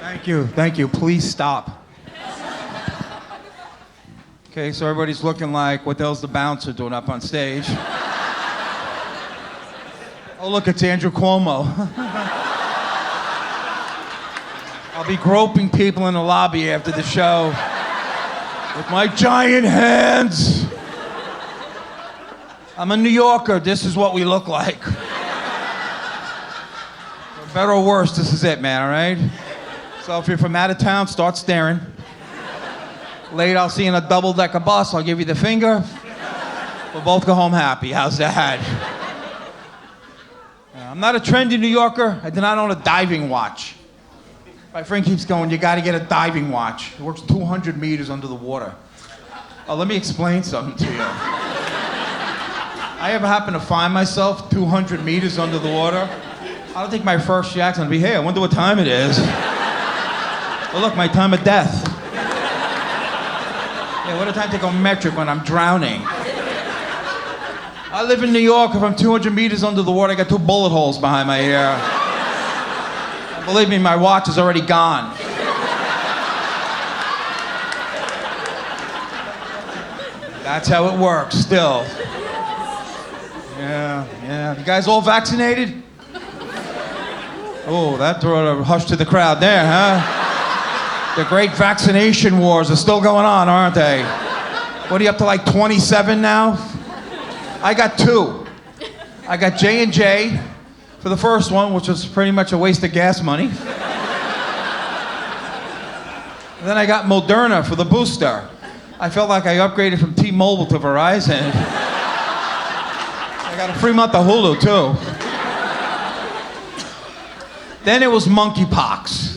Thank you. Please stop. Okay, so everybody's looking like, what the hell's the bouncer doing up on stage? Oh, look, it's Andrew Cuomo. I'll be groping people in the lobby after the show with my giant hands. I'm a New Yorker. This is what we look like. For better or worse, this is it, man, all right? So if you're from out of town, start staring. Later, I'll see you in a double-decker bus. I'll give you the finger. We'll both go home happy. How's that? I'm not a trendy New Yorker. I do not own a diving watch. My friend keeps going, you gotta get a diving watch. It works 200 meters under the water. Oh, let me explain something to you. I ever happen to find myself 200 meters under the water, I don't think my first reaction would be, hey, I wonder what time it is. Well, look, my time of death. Yeah, what a time to go metric when I'm drowning. I live in New York. If I'm 200 meters under the water, I got 2 bullet holes behind my ear. Believe me, my watch is already gone. That's how it works, still. Yeah. You guys all vaccinated? Oh, that brought a hush to the crowd there, huh? The great vaccination wars are still going on, aren't they? What are you up to, like 27 now? I got 2. I got J&J for the first one, which was pretty much a waste of gas money. And then I got Moderna for the booster. I felt like I upgraded from T-Mobile to Verizon. I got a free month of Hulu, too. Then it was monkeypox.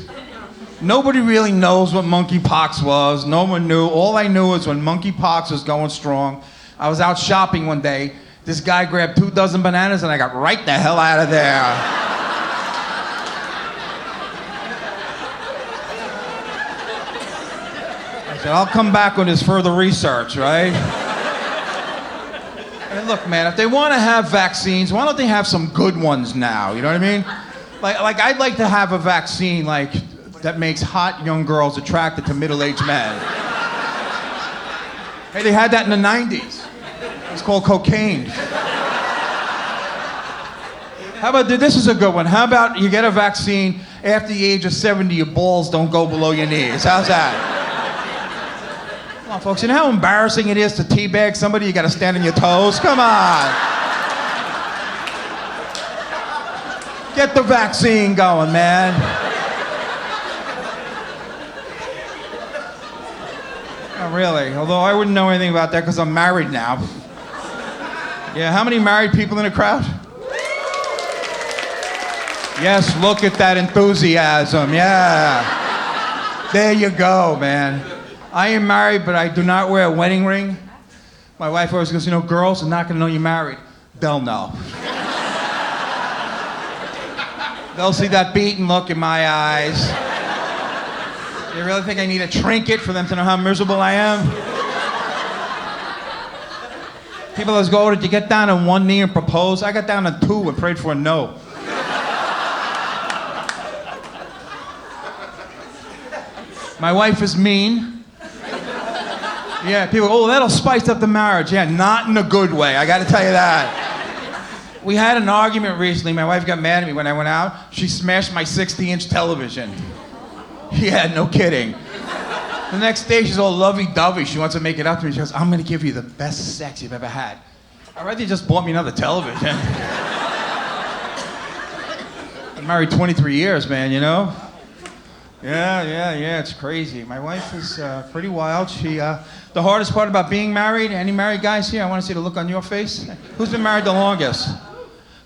Nobody really knows what monkeypox was. No one knew. All I knew was when monkeypox was going strong, I was out shopping one day. This guy grabbed 2 dozen bananas and I got right the hell out of there. I said, I'll come back with this further research, right? And look, man, if they want to have vaccines, why don't they have some good ones now? You know what I mean? Like I'd like to have a vaccine that makes hot young girls attracted to middle-aged men. Hey, they had that in the 90s. It's called cocaine. How about this is a good one. How about you get a vaccine after the age of 70, your balls don't go below your knees. How's that? Come on, folks. You know how embarrassing it is to teabag somebody? You got to stand on your toes. Come on. Get the vaccine going, man. Not really. Although I wouldn't know anything about that because I'm married now. Yeah, how many married people in the crowd? Yes, look at that enthusiasm, yeah. There you go, man. I am married, but I do not wear a wedding ring. My wife always goes, you know, girls are not gonna know you're married. They'll know. They'll see that beaten look in my eyes. You really think I need a trinket for them to know how miserable I am? People always go, did you get down on one knee and propose? I got down on 2 and prayed for a no. My wife is mean. Yeah, people go, oh, that'll spice up the marriage. Yeah, not in a good way, I gotta tell you that. We had an argument recently. My wife got mad at me when I went out. She smashed my 60-inch television. Yeah, no kidding. The next day, she's all lovey-dovey. She wants to make it up to me. She goes, I'm gonna give you the best sex you've ever had. I'd rather you just bought me another television. Been married 23 years, man, you know? Yeah, it's crazy. My wife is pretty wild. The hardest part about being married, any married guys here? I want to see the look on your face. Who's been married the longest?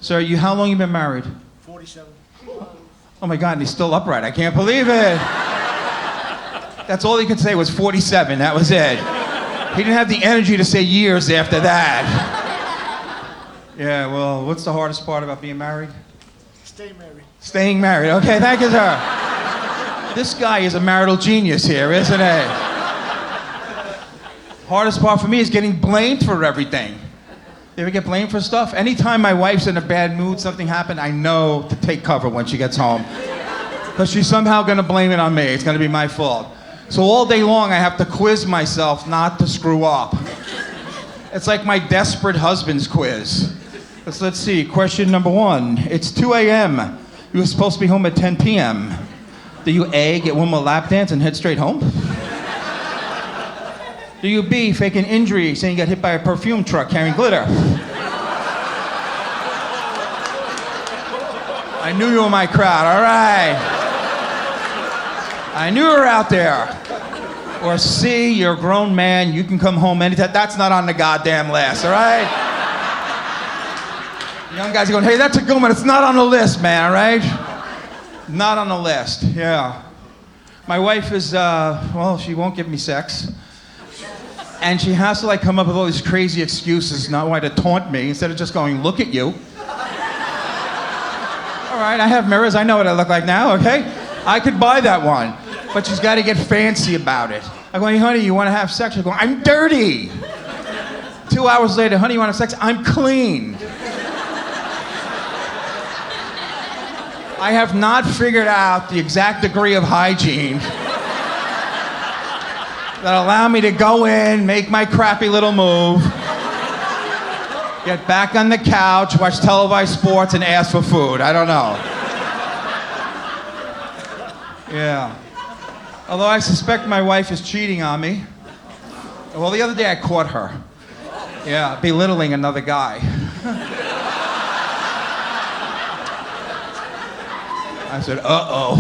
So how long you been married? 47. Oh my God, and he's still upright. I can't believe it. That's all he could say was 47, that was it. He didn't have the energy to say years after that. Yeah, well, what's the hardest part about being married? Staying married. Staying married, okay, thank you, sir. This guy is a marital genius here, isn't he? Hardest part for me is getting blamed for everything. You ever get blamed for stuff? Anytime my wife's in a bad mood, something happened, I know to take cover when she gets home. Because she's somehow going to blame it on me. It's going to be my fault. So all day long, I have to quiz myself not to screw up. It's like my desperate husband's quiz. Let's see. Question number 1. It's 2 a.m. You were supposed to be home at 10 p.m. Do you A, get one more lap dance and head straight home? Do you B, fake an injury saying you got hit by a perfume truck carrying glitter? I knew you were my crowd, all right. I knew you were out there. Or C, you're a grown man, you can come home anytime. That's not on the goddamn list, all right? Young guys are going, hey, that's a good one. It's not on the list, man, all right? Not on the list, yeah. My wife is, well, she won't give me sex. And she has to, like, come up with all these crazy excuses, not why to taunt me, instead of just going, look at you. All right, I have mirrors. I know what I look like now, okay? I could buy that one. But she's got to get fancy about it. I'm going, honey, you want to have sex? She's going, I'm dirty. 2 hours later, honey, you want to have sex? I'm clean. I have not figured out the exact degree of hygiene that allow me to go in, make my crappy little move, get back on the couch, watch televised sports, and ask for food. I don't know. Yeah. Although I suspect my wife is cheating on me. Well, the other day I caught her. Yeah, belittling another guy. I said, uh-oh.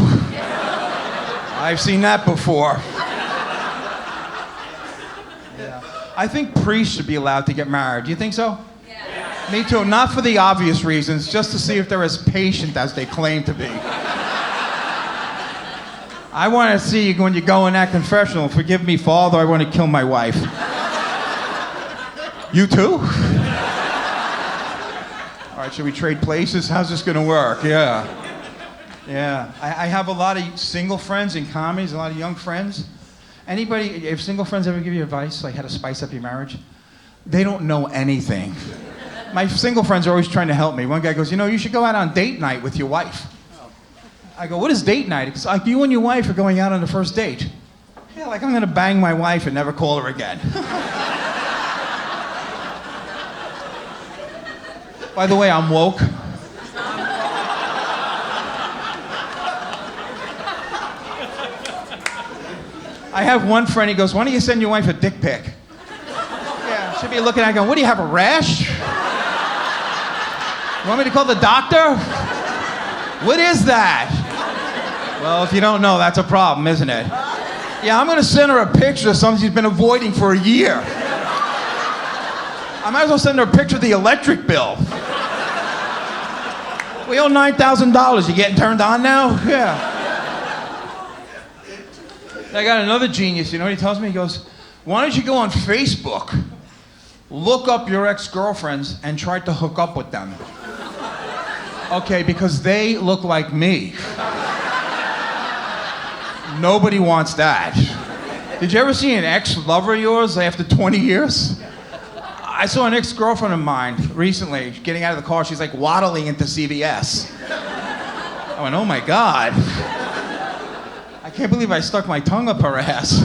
I've seen that before. Yeah. I think priests should be allowed to get married. Do you think so? Yeah. Me too. Not for the obvious reasons, just to see if they're as patient as they claim to be. I want to see you when you go in that confessional, forgive me, Father, I want to kill my wife. You too? All right, should we trade places? How's this going to work? Yeah. Yeah. I have a lot of single friends in comedies, a lot of young friends. Anybody, if single friends ever give you advice, like how to spice up your marriage, they don't know anything. My single friends are always trying to help me. One guy goes, you know, you should go out on date night with your wife. I go, what is date night? It's like you and your wife are going out on the first date. Yeah, like I'm going to bang my wife and never call her again. By the way, I'm woke. I have one friend, he goes, why don't you send your wife a dick pic? Yeah, she'll be looking at it going, what do you have, a rash? You want me to call the doctor? What is that? Well, if you don't know, that's a problem, isn't it? Yeah, I'm gonna send her a picture of something she's been avoiding for a year. I might as well send her a picture of the electric bill. We owe $9,000. You getting turned on now? Yeah. I got another genius, you know what he tells me? He goes, why don't you go on Facebook, look up your ex-girlfriends, and try to hook up with them? Okay, because they look like me. Nobody wants that. Did you ever see an ex-lover of yours after 20 years? I saw an ex-girlfriend of mine recently getting out of the car. She's like waddling into CVS. I went, oh my God. I can't believe I stuck my tongue up her ass.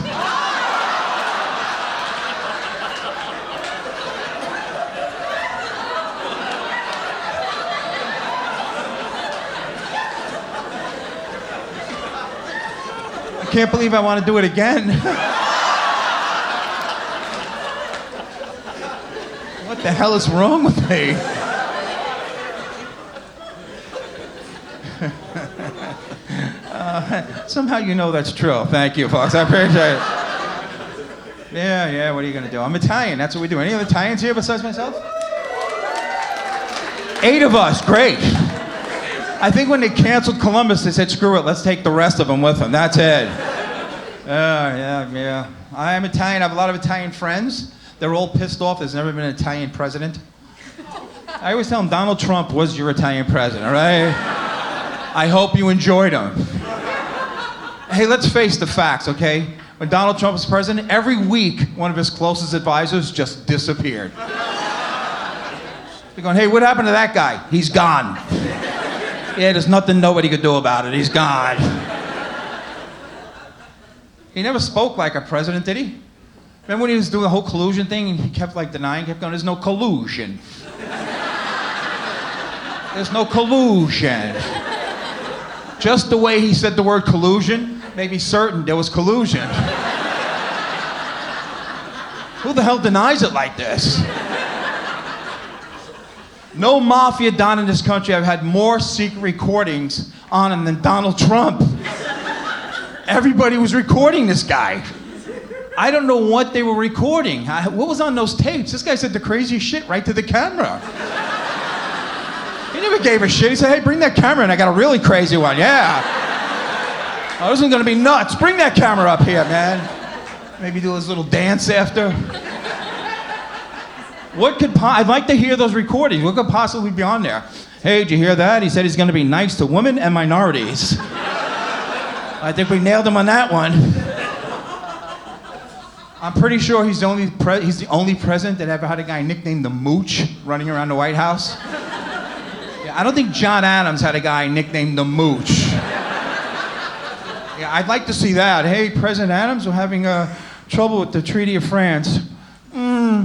I can't believe I want to do it again. What the hell is wrong with me? Somehow you know that's true. Thank you, folks. I appreciate it. Yeah, what are you going to do? I'm Italian. That's what we do. Any other Italians here besides myself? 8 of us. Great. I think when they canceled Columbus, they said, screw it, let's take the rest of them with them. That's it. Yeah. I am Italian. I have a lot of Italian friends. They're all pissed off there's never been an Italian president. I always tell them Donald Trump was your Italian president, all right? I hope you enjoyed him. Hey, let's face the facts, okay? When Donald Trump was president, every week, one of his closest advisors just disappeared. They're going, hey, what happened to that guy? He's gone. Yeah, there's nothing nobody could do about it. He's gone. He never spoke like a president, did he? Remember when he was doing the whole collusion thing and he kept like denying, kept going, there's no collusion. There's no collusion. Just the way he said the word collusion made me certain there was collusion. Who the hell denies it like this? No mafia don in this country have had more secret recordings on him than Donald Trump. Everybody was recording this guy. I don't know what they were recording. What was on those tapes? This guy said the craziest shit right to the camera. He never gave a shit. He said, hey, bring that camera in. I got a really crazy one. Yeah. Oh, this is gonna be nuts. Bring that camera up here, man. Maybe do this little dance after. I'd like to hear those recordings. What could possibly be on there? Hey, did you hear that? He said he's gonna be nice to women and minorities. I think we nailed him on that one. I'm pretty sure he's the only president that ever had a guy nicknamed the Mooch running around the White House. Yeah, I don't think John Adams had a guy nicknamed the Mooch. Yeah, I'd like to see that. Hey, President Adams, we're having trouble with the Treaty of France.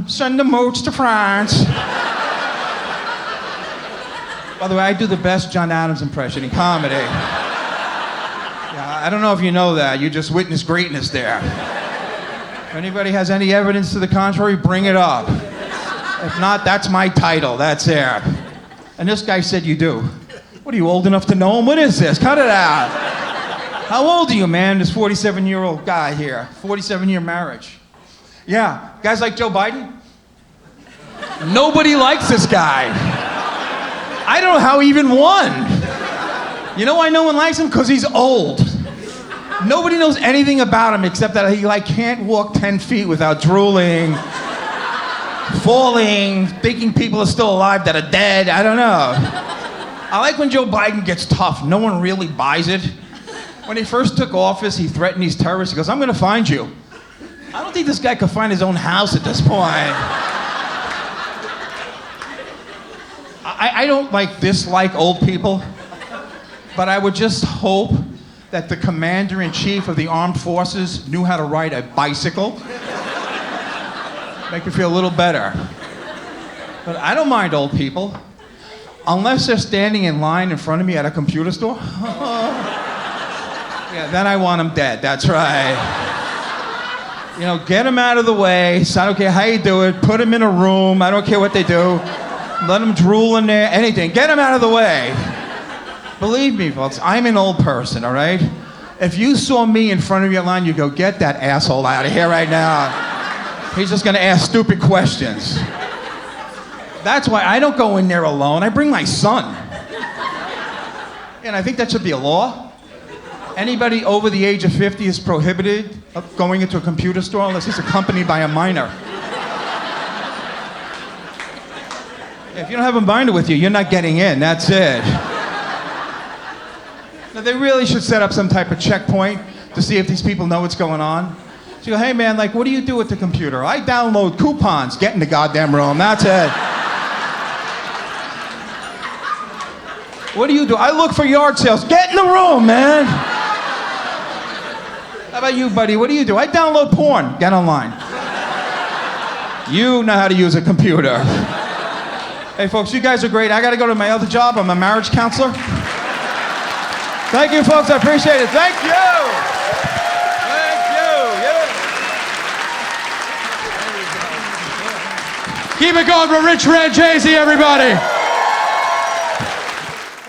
Send the Mooch to France. By the way, I do the best John Adams impression in comedy. Yeah, I don't know if you know that. You just witnessed greatness there. If anybody has any evidence to the contrary, bring it up. If not, that's my title. That's there. And this guy said you do. What, are you old enough to know him? What is this? Cut it out. How old are you, man? This 47-year-old guy here. 47-year marriage. Yeah, guys like Joe Biden? Nobody likes this guy. I don't know how he even won. You know why no one likes him? Because he's old. Nobody knows anything about him except that he can't walk 10 feet without drooling, falling, thinking people are still alive that are dead. I don't know. I like when Joe Biden gets tough. No one really buys it. When he first took office, he threatened these terrorists. He goes, I'm gonna find you. I don't think this guy could find his own house at this point. I don't dislike old people, but I would just hope that the commander-in-chief of the armed forces knew how to ride a bicycle. Make me feel a little better. But I don't mind old people, unless they're standing in line in front of me at a computer store. Yeah, then I want them dead, that's right. You know, get them out of the way. So I don't care how you do it. Put them in a room. I don't care what they do. Let them drool in there, anything. Get them out of the way. Believe me, folks, I'm an old person, all right? If you saw me in front of your line, you'd go, get that asshole out of here right now. He's just gonna ask stupid questions. That's why I don't go in there alone. I bring my son. And I think that should be a law. Anybody over the age of 50 is prohibited of going into a computer store unless he's accompanied by a minor. If you don't have a minor with you, you're not getting in, that's it. Now, they really should set up some type of checkpoint to see if these people know what's going on. So you go, hey man, what do you do with the computer? I download coupons, get in the goddamn room, that's it. What do you do? I look for yard sales, get in the room, man. How about you, buddy? What do you do? I download porn, get online. You know how to use a computer. Hey folks, you guys are great. I gotta go to my other job, I'm a marriage counselor. Thank you, folks. I appreciate it. Thank you. Thank you. Yeah. Keep it going for Rich Francese, everybody.